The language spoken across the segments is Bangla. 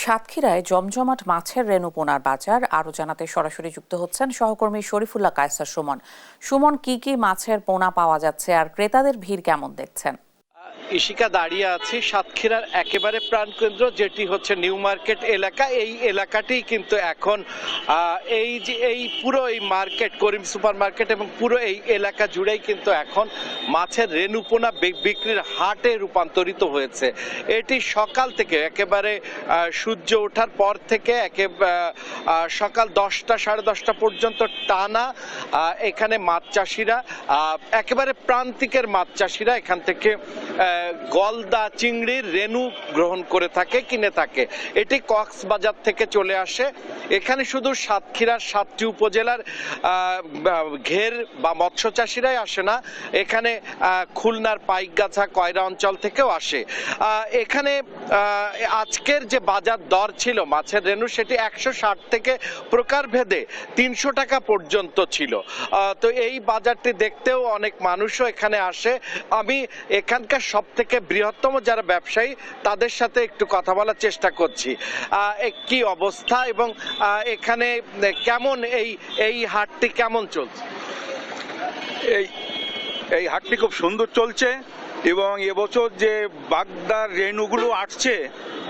সাতক্ষীরায় জমজমাট মাছের রেণুপোনার বাজার আরো জানাতে সরাসরি যুক্ত হচ্ছেন সহকর্মী শরীফুল্লাহ কায়সার সুমন। সুমন, কি মাছের পোনা পাওয়া যাচ্ছে আর ক্রেতাদের ভিড় কেমন দেখছেন? ইশিকা, দাঁড়িয়ে আছি সাতক্ষীরার একেবারে প্রাণকেন্দ্র যেটি হচ্ছে নিউ মার্কেট এলাকা। এই এলাকাটি কিন্তু এখন এই পুরো এই মার্কেট, করিম সুপার মার্কেট এবং পুরো এই এলাকা জুড়েই কিন্তু এখন মাছের রেণুপোনা বিক্রির হাটে রূপান্তরিত হয়েছে। এটি সকাল থেকে একেবারে সূর্য ওঠার পর থেকে সকাল 10টা সাড়ে 10টা পর্যন্ত টানা এখানে মাছ চাষিরা, একেবারে প্রান্তিকের মাছ চাষিরা এখান থেকে গলদা চিংড়ির রেণু গ্রহণ করে থাকে, কিনে থাকে। এটি কক্সবাজার থেকে চলে আসে। এখানে শুধু সাতক্ষীরার 7টি উপজেলার ঘের বা মৎস্য চাষিরাই আসে না, এখানে খুলনার পাইকগাছা, কয়রা অঞ্চল থেকেও আসে। এখানে আজকের যে বাজার দর ছিল মাছের রেণু, সেটি 160 থেকে প্রকারভেদে 300 টাকা পর্যন্ত ছিল। তো এই বাজারটি দেখতেও অনেক মানুষও এখানে আসে। আমি এখানকার সব থেকে বৃহত্তম যারা ব্যবসায়ী তাদের সাথে একটু কথা বলার চেষ্টা করছি। কি অবস্থা এবং এখানে কেমন এই হাটটি কেমন চলছে? এই হাটটি খুব সুন্দর চলছে এবং এবছর যে বাগদার রেণুগুলো আসছে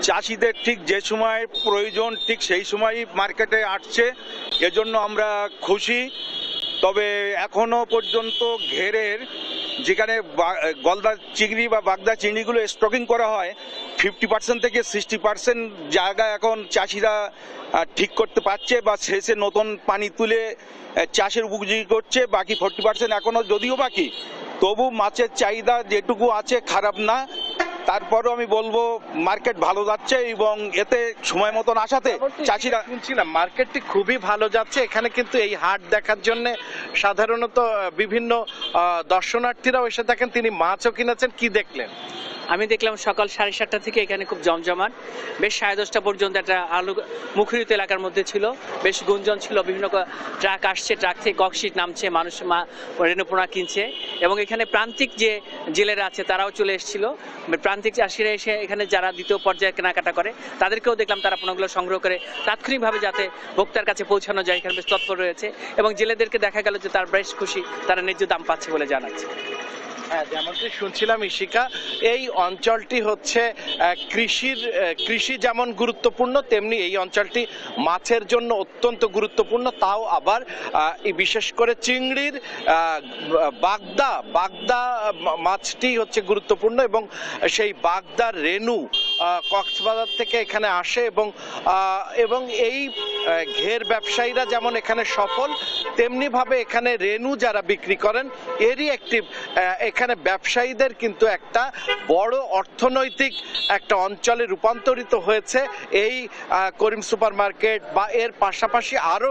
চাষিদের ঠিক যে সময় প্রয়োজন ঠিক সেই সময়ই মার্কেটে আসছে, এজন্য আমরা খুশি। তবে এখনো পর্যন্ত ঘেরের যেখানে গলদা চিংড়ি বা বাগদা চিংড়িগুলো স্টকিং করা হয় 50% থেকে 60% জায়গা এখন চাষিরা ঠিক করতে পারছে বা শেষে নতুন পানি তুলে চাষের উপযোগী করছে। বাকি 40% এখনো যদিও বাকি, তবু মাছের চাহিদা যেটুকু আছে খারাপ না। তারপরও আমি বলবো মার্কেট ভালো যাচ্ছে এবং এতে সময় মতন আসাতে চাষিরা, শুনছিলাম মার্কেটটি খুবই ভালো যাচ্ছে। এখানে কিন্তু এই হাট দেখার জন্য সাধারণত বিভিন্ন দর্শনার্থীরাও এসে থাকেন। তিনি মাছও কিনেছেন, কি দেখলেন? আমি দেখলাম সকাল 7:30 থেকে এখানে খুব জমজমাট, বেশ 10:30 পর্যন্ত একটা আলু মুখরিত এলাকার মধ্যে ছিল, বেশ গুঞ্জন ছিল। বিভিন্ন ট্রাক আসছে, ট্রাক থেকে ককশিট নামছে, মানুষ রেণুপোনা কিনছে এবং এখানে প্রান্তিক যে জেলেরা আছে তারাও চলে এসেছিল। প্রান্তিক চাষিরা এসে এখানে যারা দ্বিতীয় পর্যায়ে কেনাকাটা করে তাদেরকেও দেখলাম তারা পোনাগুলো সংগ্রহ করে তাৎক্ষণিকভাবে যাতে ভোক্তার কাছে পৌঁছানো যায় এখানে বেশ তৎপর রয়েছে এবং জেলেদেরকে দেখা গেল যে তার বেশ খুশি, তারা ন্যায্য দাম পাচ্ছে বলে জানাচ্ছে। হ্যাঁ, যেমনটি শুনছিলাম ইশিকা, এই অঞ্চলটি হচ্ছে কৃষি যেমন গুরুত্বপূর্ণ তেমনি এই অঞ্চলটি মাছের জন্য অত্যন্ত গুরুত্বপূর্ণ। তাও আবার বিশেষ করে চিংড়ির বাগদা মাছটি হচ্ছে গুরুত্বপূর্ণ এবং সেই বাগদার রেণু কক্সবাজার থেকে এখানে আসে এবং এই ঘের ব্যবসায়ীরা যেমন এখানে সফল, তেমনি ভাবে এখানে রেণু যারা বিক্রি করেন এরই একটি এখানে ব্যবসায়ীদের কিন্তু একটা বড় অর্থনৈতিক একটা অঞ্চলে রূপান্তরিত হয়েছে এই করিম সুপার মার্কেট বা এর পাশাপাশি আরও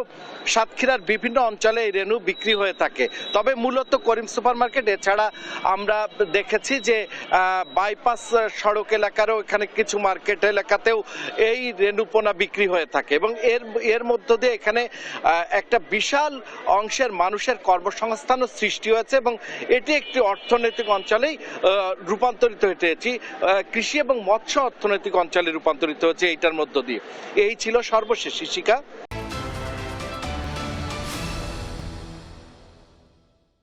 সাতক্ষীরার বিভিন্ন অঞ্চলে এই রেণু বিক্রি হয়ে থাকে। তবে মূলত করিম সুপার মার্কেট এছাড়া আমরা দেখেছি যে বাইপাস সড়ক এলাকারও এখানে কিছু মার্কেট এলাকাতেও এই রেণুপোনা বিক্রি হয়ে থাকে এবং এর মধ্য দিয়ে এখানে একটা বিশাল অংশের মানুষের কর্মসংস্থানও সৃষ্টি হয়েছে এবং এটি একটি অর্থনৈতিক অঞ্চলেই রূপান্তরিত হয়েছে। কৃষি এবং মৎস্য অর্থনৈতিক অঞ্চলে রূপান্তরিত হয়েছে এইটার মধ্য দিয়ে। এই ছিল সর্বশেষ ইশিকা।